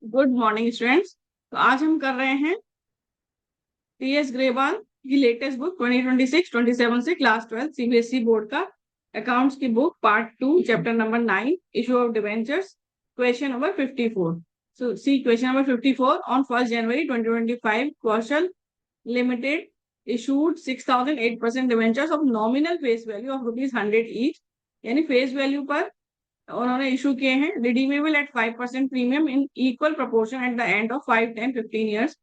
Good morning students. तो आज हम कर रहे हैं टीएस ग्रेवाल की लेटेस्ट बुक 2026-27 से क्लास 12 सीबीएसई बोर्ड का अकाउंट्स की book part 2 chapter number 9 issue of debentures question number 54। So see question number 54 on 1 January 2025 Kaushal limited issued 6,008% debentures of nominal face value of ₹100 each, यानी face value पर उन्होंने issue किए हैं redeemable at 5% premium in equal proportion at the end of 5, 10, 15 years.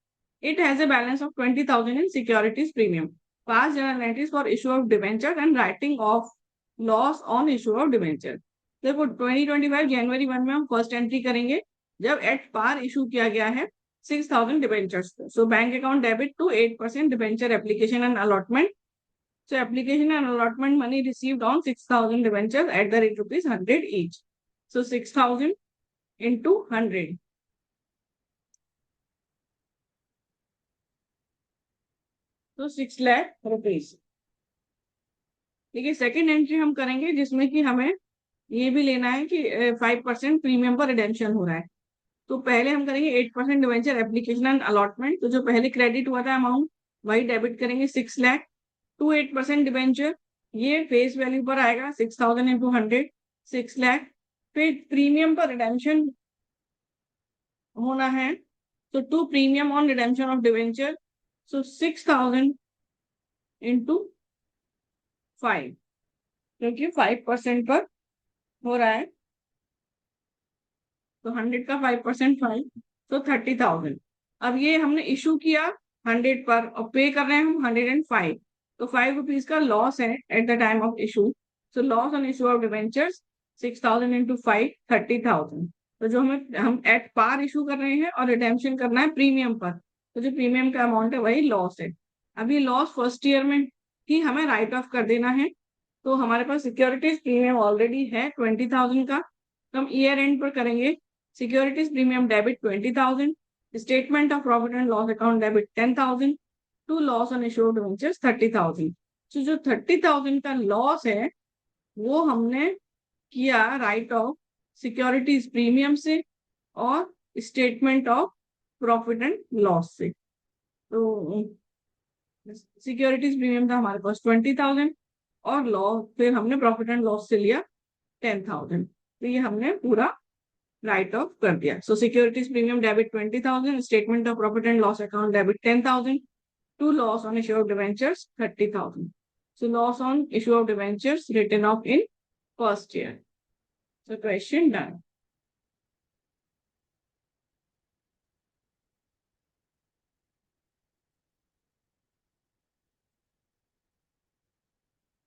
It has a balance of 20,000 in securities premium. Past journal entries for issue of debenture and writing of loss on issue of debenture. देखो 2025 जनवरी 1 में हम first entry करेंगे जब at par issue किया गया है 6,000 debentures. So bank account debit to 8% debenture application and allotment. So application and allotment money received on 6,000 debentures at the rate ₹100 each. So 6,000 into 100. तो 6 lakh rupees. ठीक है, सेकेंड एंट्री हम करेंगे जिसमें कि हमें ये भी लेना है कि 5% प्रीमियम पर रिडेम्पशन हो रहा है। तो पहले हम करेंगे 8% डिवेंचर एप्लीकेशन एंड अलॉटमेंट। तो जो पहले क्रेडिट हुआ था अमाउंट वही डेबिट करेंगे 6 लाख टू 8% डिवेंचर। ये फेस वैल्यू पर आएगा 6,000 इंटू 100 6 लाख। फिर प्रीमियम पर रिडेम्पशन होना है तो to premium on redemption of debenture. So 6,000 into 5, क्योंकि 5% पर हो रहा है तो 100 का 5% 5, तो 30,000। अब ये हमने इशू किया 100 पर और पे कर रहे हैं हम 105, तो ₹5 का लॉस है at the time of issue. So loss on issue of debentures 6,000 into 5, 30,000। तो जो हम एट पार इशू कर रहे हैं और रिडेम्पशन करना है प्रीमियम पर, तो जो प्रीमियम का अमाउंट है वही लॉस है। अभी लॉस फर्स्ट ईयर में ही हमें राइट ऑफ कर देना है। तो हमारे पास सिक्योरिटीज प्रीमियम ऑलरेडी है 20,000 का, तो हम ईयर एंड पर करेंगे securities premium debit 20,000, statement of profit and loss account debit 10,000, to loss on issue of debentures 30,000। तो जो 30,000 का लॉस है वो हमने किया राइट ऑफ सिक्योरिटीज प्रीमियम से और statement of profit and loss से। तो सिक्योरिटीज प्रीमियम था हमारे पास 20,000 और लॉस फिर हमने प्रॉफिट एंड लॉस से लिया 10,000। तो ये हमने पूरा राइट ऑफ कर दिया। So securities premium debit 20,000, statement of profit and loss account debit 10,000, to loss on issue of debentures 30,000। So loss on issue of debentures written off in first year. So question done.